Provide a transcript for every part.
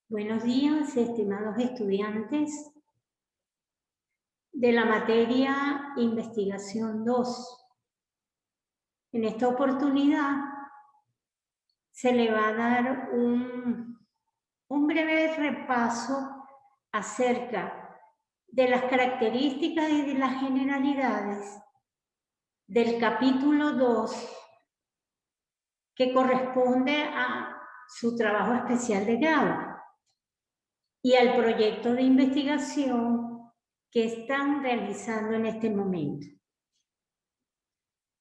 Buenos días, estimados estudiantes de la materia Investigación 2. En esta oportunidad se le va a dar un breve repaso acerca de las características y de las generalidades del capítulo 2 que corresponde a su trabajo especial de grado y al proyecto de investigación que están realizando en este momento.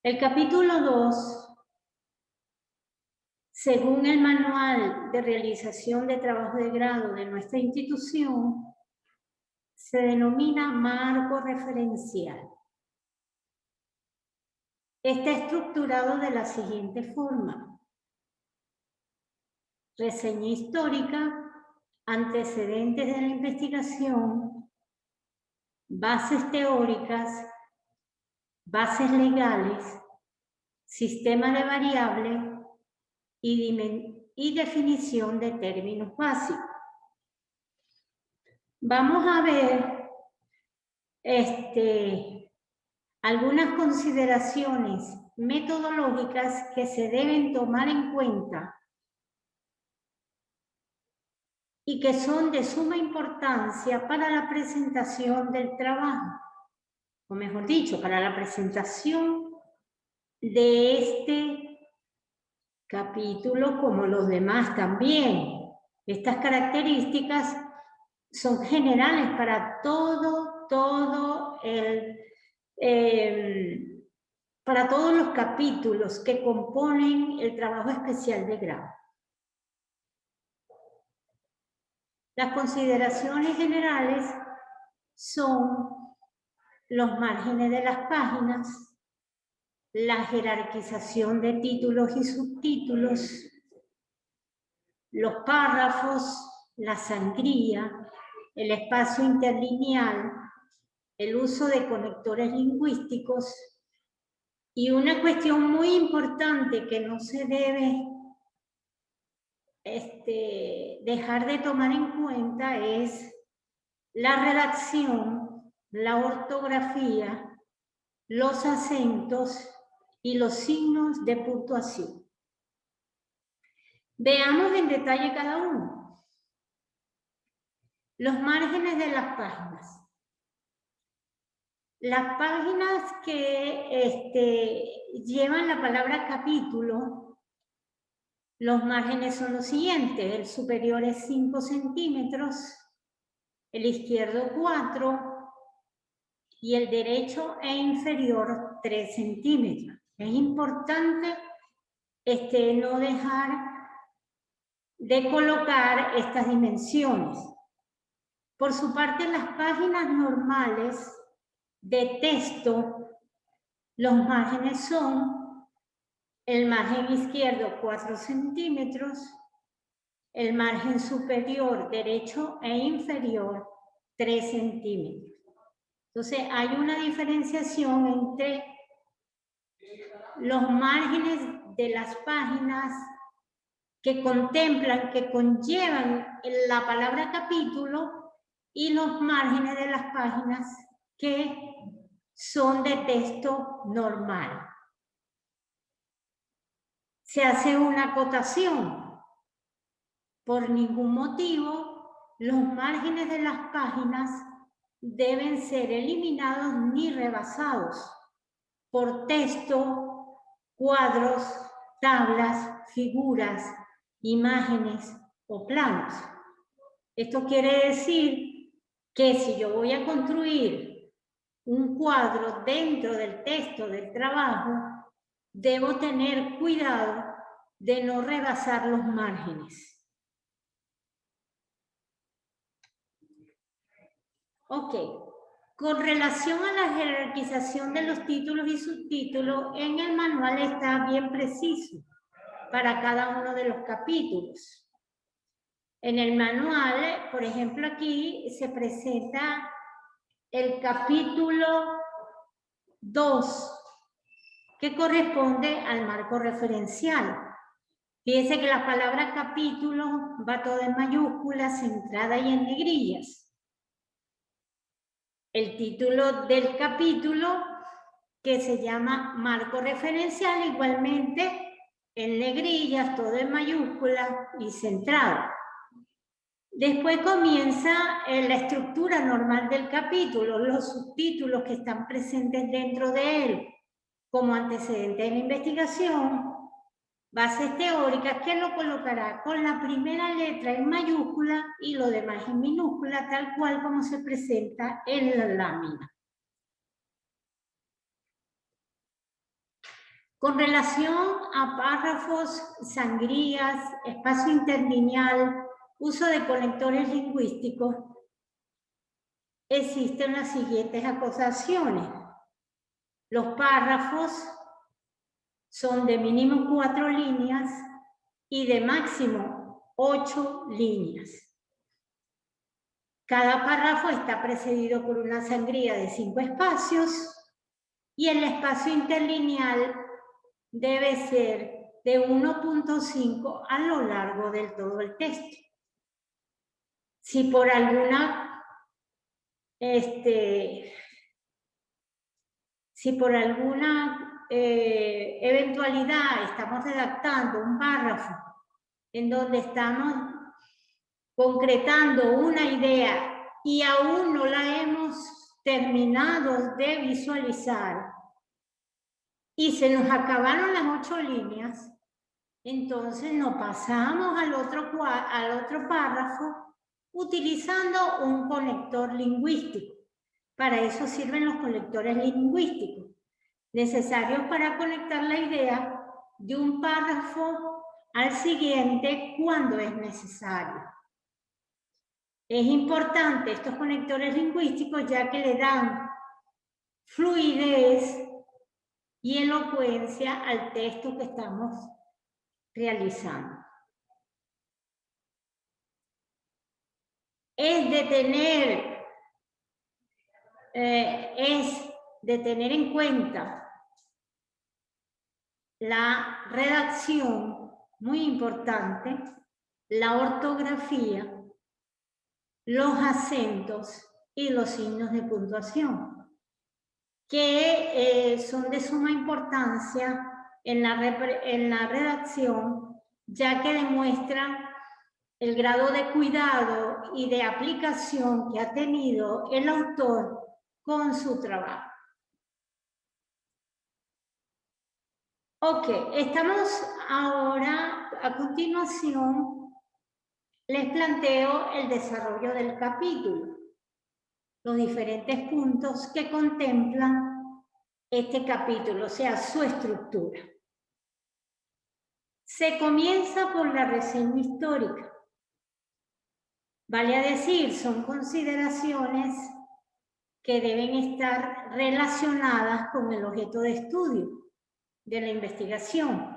El capítulo 2, según el manual de realización de trabajo de grado de nuestra institución, se denomina marco referencial. Está estructurado de la siguiente forma: reseña histórica, antecedentes de la investigación, bases teóricas, bases legales, sistema de variables y definición de términos básicos. Vamos a ver algunas consideraciones metodológicas que se deben tomar en cuenta y que son de suma importancia para la presentación del trabajo, o mejor dicho, para la presentación de este capítulo, como los demás también. Estas características son generales para para todos los capítulos que componen el trabajo especial de grado. Las consideraciones generales son los márgenes de las páginas, la jerarquización de títulos y subtítulos, los párrafos, la sangría, el espacio interlineal, el uso de conectores lingüísticos y una cuestión muy importante que no se debe dejar de tomar en cuenta es la redacción, la ortografía, los acentos y los signos de puntuación. Veamos en detalle cada uno. Los márgenes de las páginas. Las páginas que llevan la palabra capítulo, los márgenes son los siguientes: el superior es 5 centímetros, el izquierdo 4 y el derecho e inferior 3 centímetros. Es importante no dejar de colocar estas dimensiones. Por su parte, las páginas normales de texto, los márgenes son el margen izquierdo 4 centímetros, el margen superior derecho e inferior 3 centímetros. Entonces hay una diferenciación entre los márgenes de las páginas que contemplan, que conllevan la palabra capítulo, y los márgenes de las páginas que son de texto normal. Se hace una acotación. Por ningún motivo, los márgenes de las páginas deben ser eliminados ni rebasados por texto, cuadros, tablas, figuras, imágenes o planos. Esto quiere decir que si yo voy a construir un cuadro dentro del texto del trabajo, debo tener cuidado de no rebasar los márgenes. Ok, con relación a la jerarquización de los títulos y subtítulos, en el manual está bien preciso para cada uno de los capítulos. En el manual, por ejemplo, aquí se presenta el capítulo 2, que corresponde al marco referencial. Fíjense que la palabra capítulo va todo en mayúsculas, centrada y en negrillas. El título del capítulo, que se llama marco referencial, igualmente en negrillas, todo en mayúsculas y centrado. Después comienza la estructura normal del capítulo, los subtítulos que están presentes dentro de él, como antecedente de la investigación, bases teóricas, que lo colocará con la primera letra en mayúscula y lo demás en minúscula, tal cual como se presenta en la lámina. Con relación a párrafos, sangrías, espacio interlineal, uso de conectores lingüísticos, existen las siguientes acotaciones. Los párrafos son de mínimo 4 líneas y de máximo 8 líneas. Cada párrafo está precedido por una sangría de 5 espacios y el espacio interlineal debe ser de 1.5 a lo largo del todo el texto. Si por alguna eventualidad estamos redactando un párrafo en donde estamos concretando una idea y aún no la hemos terminado de visualizar y se nos acabaron las 8 líneas, entonces nos pasamos al otro párrafo utilizando un conector lingüístico. Para eso sirven los conectores lingüísticos, necesarios para conectar la idea de un párrafo al siguiente cuando es necesario. Es importante estos conectores lingüísticos ya que le dan fluidez y elocuencia al texto que estamos realizando. Es de tener en cuenta la redacción, muy importante, la ortografía, los acentos y los signos de puntuación, que son de suma importancia en la redacción, ya que demuestran el grado de cuidado y de aplicación que ha tenido el autor con su trabajo. Ok, estamos ahora, a continuación, les planteo el desarrollo del capítulo, los diferentes puntos que contemplan este capítulo, o sea, su estructura. Se comienza por la reseña histórica. Vale a decir, son consideraciones que deben estar relacionadas con el objeto de estudio de la investigación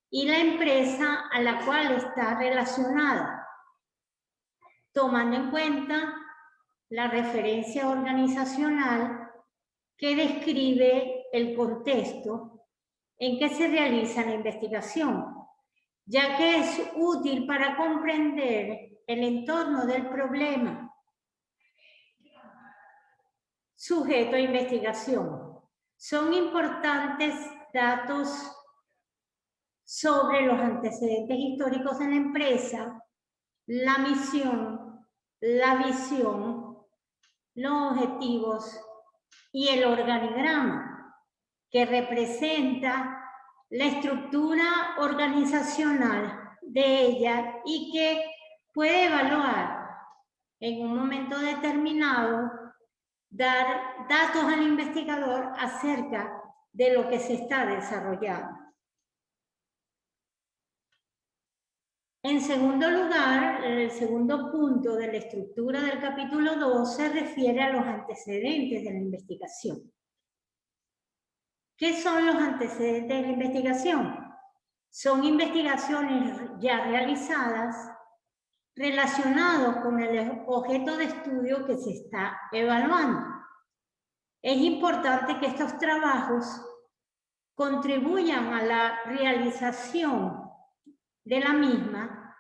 y la empresa a la cual está relacionada, tomando en cuenta la referencia organizacional que describe el contexto en que se realiza la investigación, ya que es útil para comprender el entorno del problema sujeto a investigación. Son importantes datos sobre los antecedentes históricos de la empresa, la misión, la visión, los objetivos y el organigrama, que representa la estructura organizacional de ella y que puede evaluar en un momento determinado, dar datos al investigador acerca de lo que se está desarrollando. En segundo lugar, el segundo punto de la estructura del capítulo 2 se refiere a los antecedentes de la investigación. ¿Qué son los antecedentes de la investigación? Son investigaciones ya realizadas relacionados con el objeto de estudio que se está evaluando. Es importante que estos trabajos contribuyan a la realización de la misma,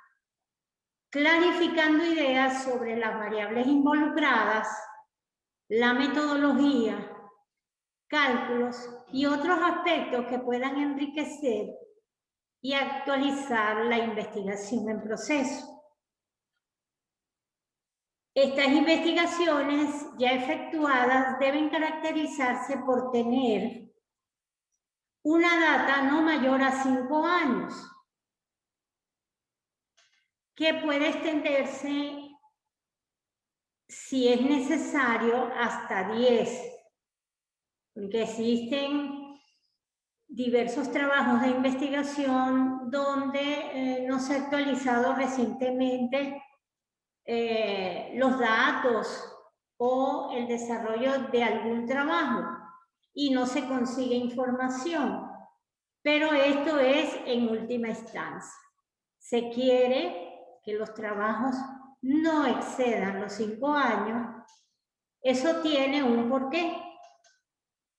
clarificando ideas sobre las variables involucradas, la metodología, cálculos y otros aspectos que puedan enriquecer y actualizar la investigación en proceso. Estas investigaciones ya efectuadas deben caracterizarse por tener una data no mayor a 5 años, que puede extenderse, si es necesario, hasta 10, porque existen diversos trabajos de investigación donde no se ha actualizado recientemente los datos o el desarrollo de algún trabajo y no se consigue información. Pero esto es en última instancia. Se quiere que los trabajos no excedan los 5 años. Eso tiene un porqué.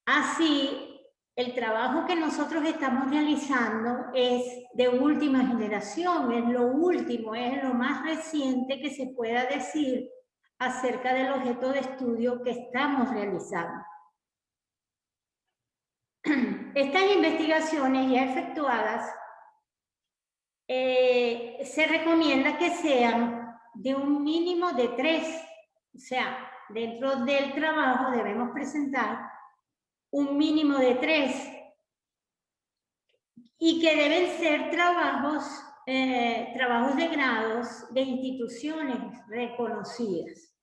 Así, el trabajo que nosotros estamos realizando es de última generación, es lo último, es lo más reciente que se pueda decir acerca del objeto de estudio que estamos realizando. Estas investigaciones ya efectuadas se recomienda que sean de un mínimo de 3, o sea, dentro del trabajo debemos presentar un mínimo de 3 y que deben ser trabajos de grados de instituciones reconocidas.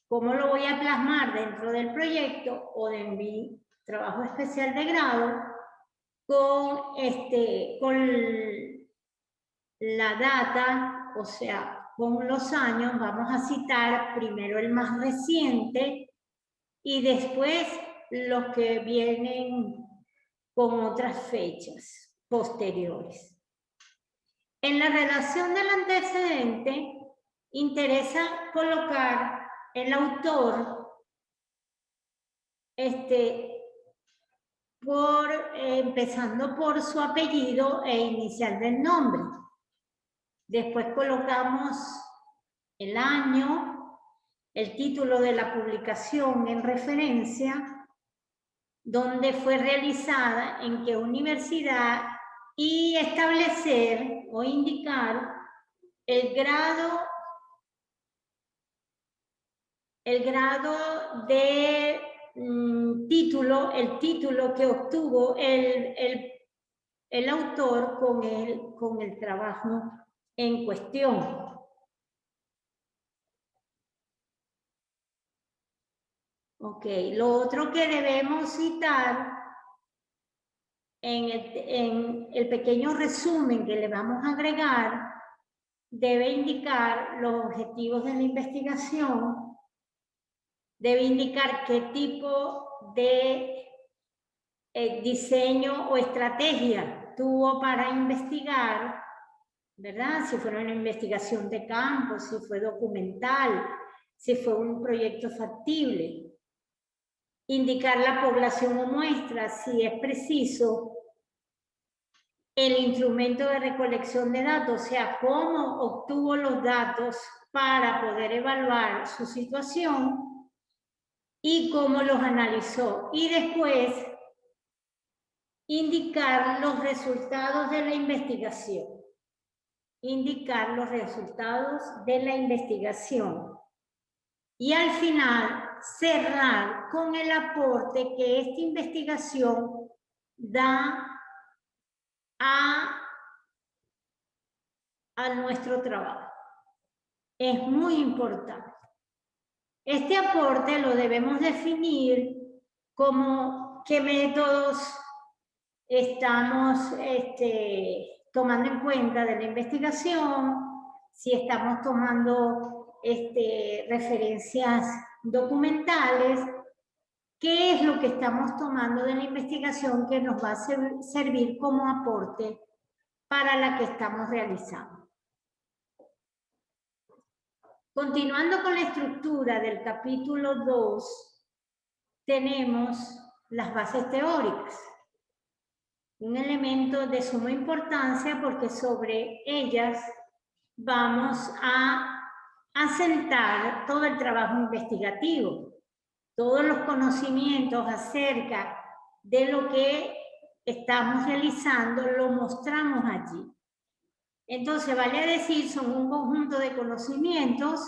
¿Cómo lo voy a plasmar dentro del proyecto o de mi trabajo especial de grado? Con la data, o sea, con los años, vamos a citar primero el más reciente y después los que vienen con otras fechas posteriores. En la redacción del antecedente, interesa colocar el autor empezando por su apellido e inicial del nombre. Después colocamos el año, el título de la publicación en referencia, dónde fue realizada, en qué universidad, y establecer o indicar el grado de título, el título que obtuvo el autor con el trabajo en cuestión. Ok, lo otro que debemos citar en el pequeño resumen que le vamos a agregar, debe indicar los objetivos de la investigación, debe indicar qué tipo de diseño o estrategia tuvo para investigar, ¿verdad? Si fue una investigación de campo, si fue documental, si fue un proyecto factible. Indicar la población o muestra, si es preciso, el instrumento de recolección de datos, o sea, cómo obtuvo los datos para poder evaluar su situación y cómo los analizó. Y después, indicar los resultados de la investigación. Indicar los resultados de la investigación. Y al final, cerrar con el aporte que esta investigación da a nuestro trabajo. Es muy importante. Este aporte lo debemos definir como qué métodos estamos tomando en cuenta de la investigación, si estamos tomando referencias documentales, qué es lo que estamos tomando de la investigación que nos va a servir como aporte para la que estamos realizando. Continuando con la estructura del capítulo 2, tenemos las bases teóricas. un elemento de suma importancia porque sobre ellas vamos a asentar todo el trabajo investigativo, todos los conocimientos acerca de lo que estamos realizando, lo mostramos allí. Entonces, vale decir, son un conjunto de conocimientos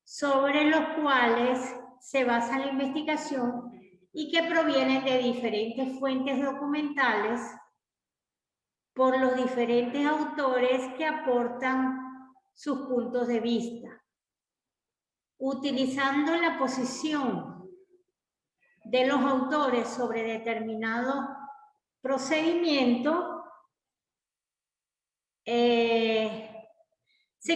sobre los cuales se basa la investigación y que provienen de diferentes fuentes documentales por los diferentes autores que aportan sus puntos de vista. Utilizando la posición de los autores sobre determinado procedimiento, se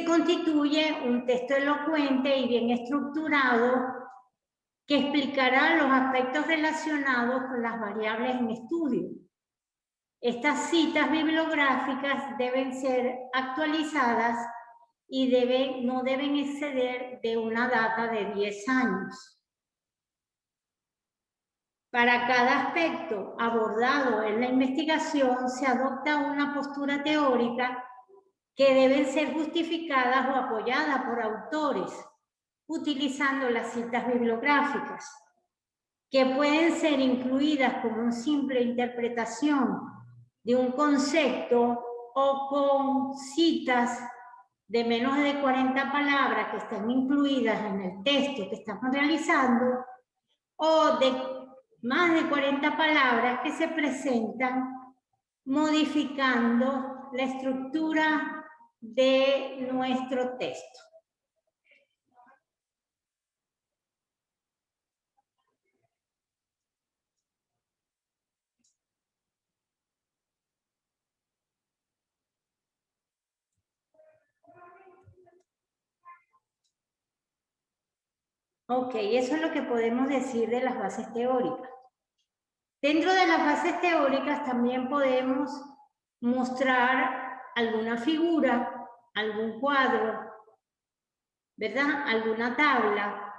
constituye un texto elocuente y bien estructurado que explicará los aspectos relacionados con las variables en estudio. Estas citas bibliográficas deben ser actualizadas y no deben exceder de una data de 10 años. Para cada aspecto abordado en la investigación se adopta una postura teórica que deben ser justificadas o apoyadas por autores, utilizando las citas bibliográficas, que pueden ser incluidas como una simple interpretación de un concepto o con citas de menos de 40 palabras que están incluidas en el texto que estamos realizando, o de más de 40 palabras que se presentan modificando la estructura de nuestro texto. Ok, eso es lo que podemos decir de las bases teóricas. Dentro de las bases teóricas también podemos mostrar alguna figura, algún cuadro, ¿verdad? Alguna tabla.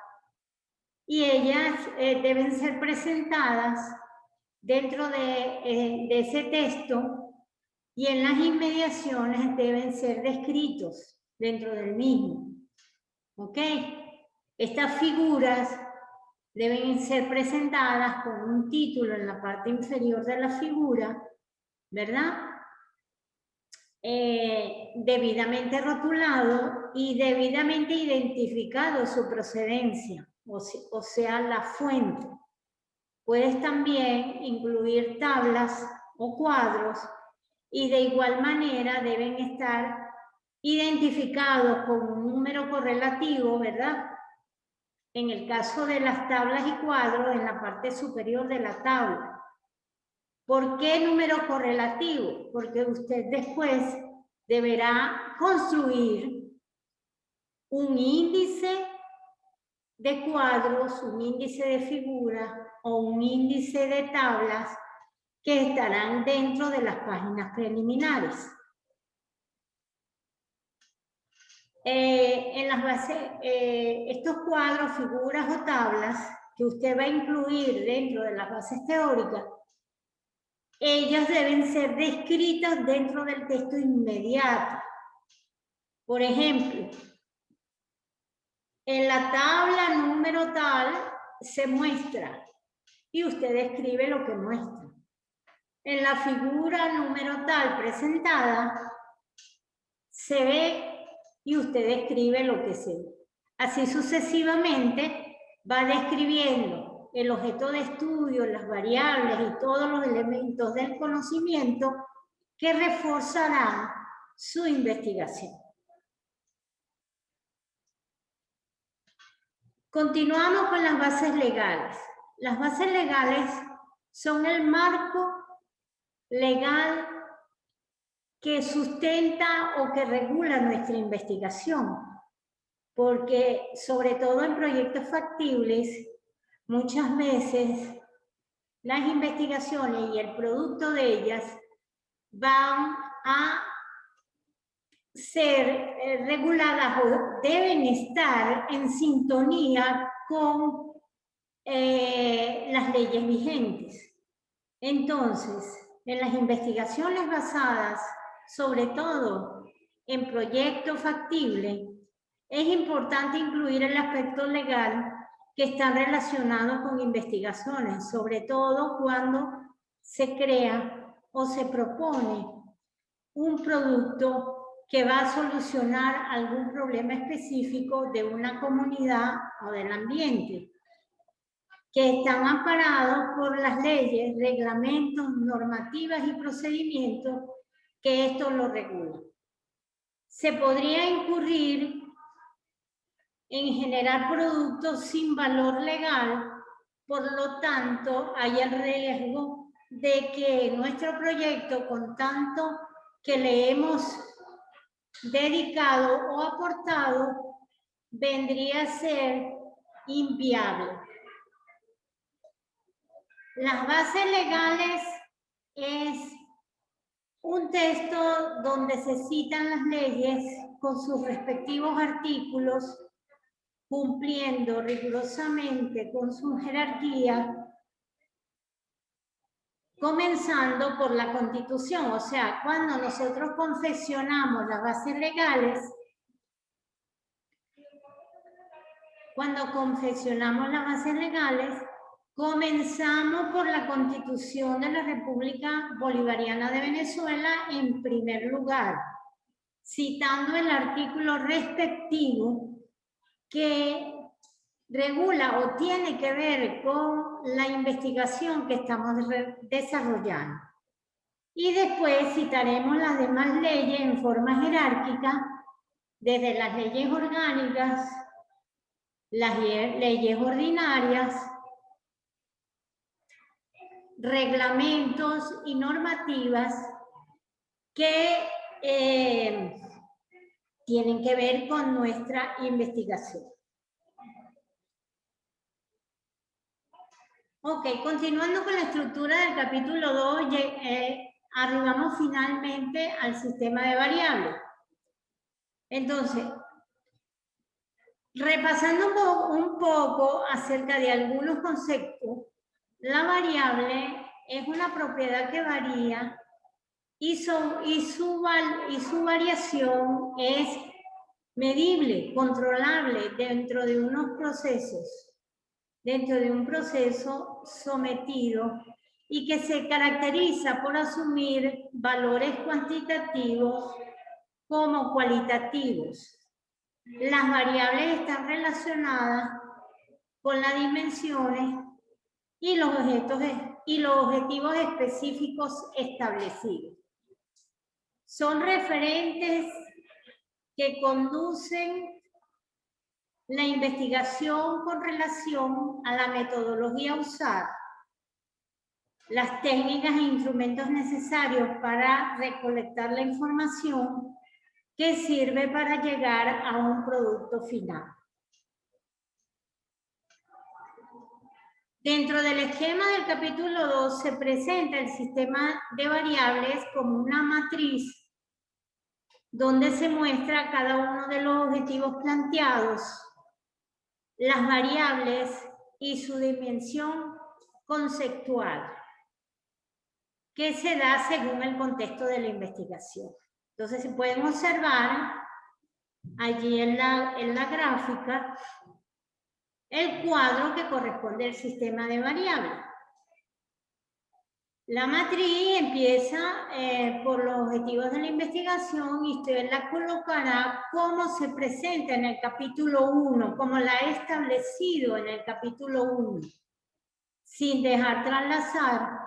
Y ellas deben ser presentadas dentro de ese texto y en las inmediaciones deben ser descritos dentro del mismo. ¿Ok? Estas figuras deben ser presentadas con un título en la parte inferior de la figura, ¿verdad? Debidamente rotulado y debidamente identificado su procedencia, o sea, la fuente. Puedes también incluir tablas o cuadros y de igual manera deben estar identificados con un número correlativo, ¿verdad? En el caso de las tablas y cuadros, en la parte superior de la tabla. ¿Por qué número correlativo? Porque usted después deberá construir un índice de cuadros, un índice de figuras o un índice de tablas que estarán dentro de las páginas preliminares. En las bases, estos cuadros, figuras o tablas que usted va a incluir dentro de las bases teóricas, ellas deben ser descritas dentro del texto inmediato. Por ejemplo, en la tabla número tal se muestra y usted escribe lo que muestra. En la figura número tal presentada se ve y usted escribe lo que se ve. Así sucesivamente va describiendo el objeto de estudio, las variables y todos los elementos del conocimiento que reforzarán su investigación. Continuamos con las bases legales. Las bases legales son el marco legal que sustenta o que regula nuestra investigación, porque sobre todo en proyectos factibles, muchas veces las investigaciones y el producto de ellas van a ser reguladas o deben estar en sintonía con las leyes vigentes. Entonces, En las investigaciones basadas, sobre todo en proyectos factibles, es importante incluir el aspecto legal que está relacionado con investigaciones, sobre todo cuando se crea o se propone un producto que va a solucionar algún problema específico de una comunidad o del ambiente, que están amparados por las leyes, reglamentos, normativas y procedimientos que esto lo regulan. Se podría incurrir en generar productos sin valor legal, por lo tanto, hay el riesgo de que nuestro proyecto, con tanto que le hemos dedicado o aportado, vendría a ser inviable. Las bases legales es un texto donde se citan las leyes con sus respectivos artículos, cumpliendo rigurosamente con su jerarquía, comenzando por la Constitución. O sea, cuando nosotros confeccionamos las bases legales, comenzamos por la Constitución de la República Bolivariana de Venezuela en primer lugar, citando el artículo respectivo que regula o tiene que ver con la investigación que estamos desarrollando. Y después citaremos las demás leyes en forma jerárquica, desde las leyes orgánicas, las leyes ordinarias, reglamentos y normativas que tienen que ver con nuestra investigación. Ok, continuando con la estructura del capítulo 2, arribamos finalmente al sistema de variables. Entonces, repasando un poco acerca de algunos conceptos, la variable es una propiedad que varía y su variación es medible, controlable dentro de unos procesos, dentro de un proceso sometido y que se caracteriza por asumir valores cuantitativos como cualitativos. Las variables están relacionadas con las dimensiones y los objetivos específicos establecidos. Son referentes que conducen la investigación con relación a la metodología a usar, las técnicas e instrumentos necesarios para recolectar la información que sirve para llegar a un producto final. Dentro del esquema del capítulo 2 se presenta el sistema de variables como una matriz donde se muestra cada uno de los objetivos planteados, las variables y su dimensión conceptual, que se da según el contexto de la investigación. Entonces, se pueden observar allí en la gráfica el cuadro que corresponde al sistema de variables. La matriz empieza por los objetivos de la investigación y usted la colocará como se presenta en el capítulo 1, como la he establecido en el capítulo 1, sin dejar trasladar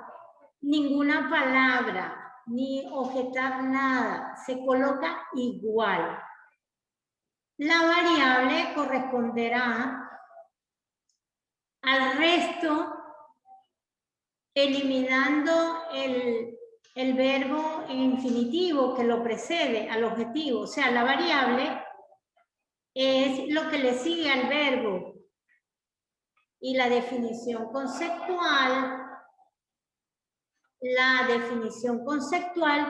ninguna palabra ni objetar nada, se coloca igual. La variable corresponderá al resto, eliminando el verbo infinitivo que lo precede al objetivo. O sea, la variable es lo que le sigue al verbo. Y la definición conceptual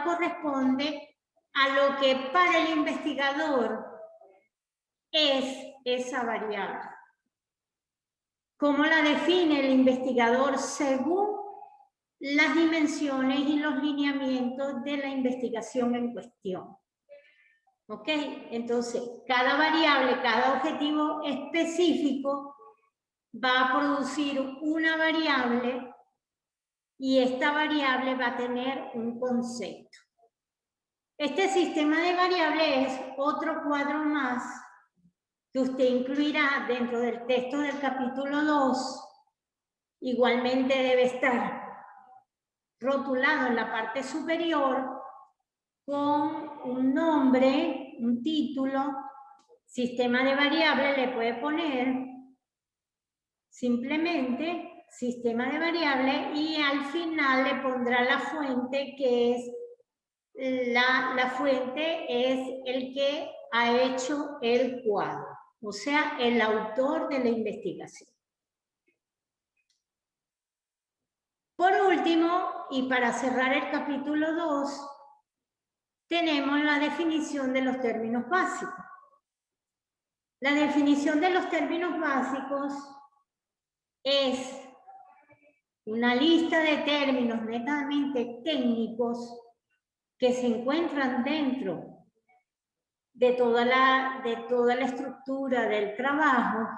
corresponde a lo que para el investigador es esa variable. ¿Cómo la define el investigador según las dimensiones y los lineamientos de la investigación en cuestión. ¿Ok? Entonces, cada variable, cada objetivo específico va a producir una variable y esta variable va a tener un concepto. Este sistema de variables es otro cuadro más que usted incluirá dentro del texto del capítulo 2. Igualmente debe estar rotulado en la parte superior con un nombre, un título, sistema de variables, le puede poner simplemente sistema de variables y al final le pondrá la fuente, que es la fuente es el que ha hecho el cuadro, o sea, el autor de la investigación. Por último, y para cerrar el capítulo 2, tenemos la definición de los términos básicos. La definición de los términos básicos es una lista de términos netamente técnicos que se encuentran dentro de toda la estructura del trabajo,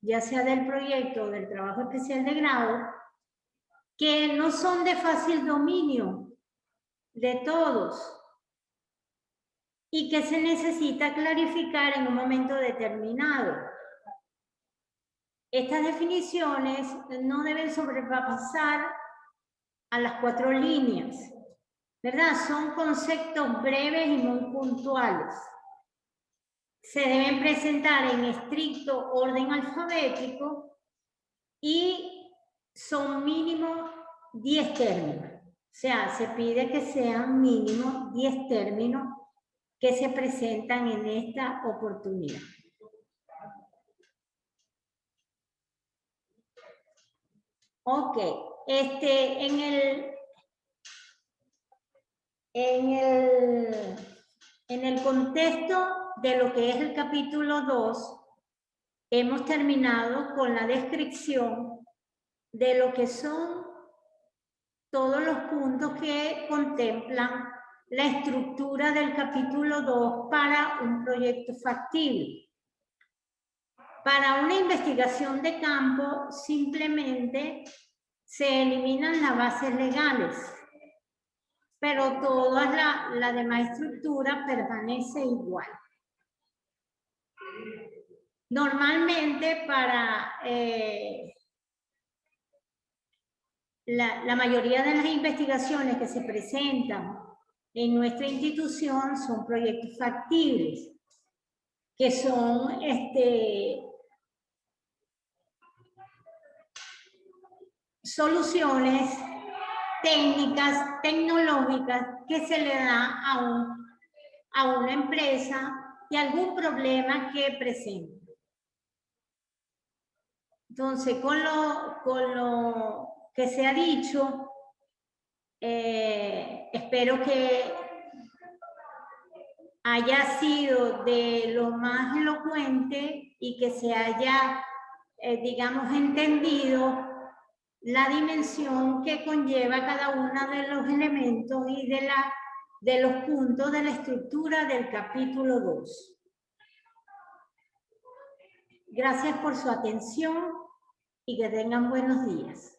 ya sea del proyecto o del trabajo especial de grado, que no son de fácil dominio de todos y que se necesita clarificar en un momento determinado. Estas definiciones no deben sobrepasar a las 4 líneas, ¿verdad? Son conceptos breves y muy puntuales. Se deben presentar en estricto orden alfabético y son mínimo 10 términos. O sea, se pide que sean mínimo 10 términos que se presentan en esta oportunidad. Ok, en el contexto de lo que es el capítulo 2, hemos terminado con la descripción de lo que son todos los puntos que contemplan la estructura del capítulo 2 para un proyecto factible. Para una investigación de campo, simplemente se eliminan las bases legales, pero toda la demás estructura permanece igual. Normalmente para la mayoría de las investigaciones que se presentan en nuestra institución son proyectos factibles, que son soluciones técnicas, tecnológicas que se le da a una empresa y algún problema que presenta. Entonces, con lo que se ha dicho, espero que haya sido de lo más elocuente y que se haya, digamos, entendido la dimensión que conlleva cada uno de los elementos y de los puntos de la estructura del capítulo 2. Gracias por su atención y que tengan buenos días.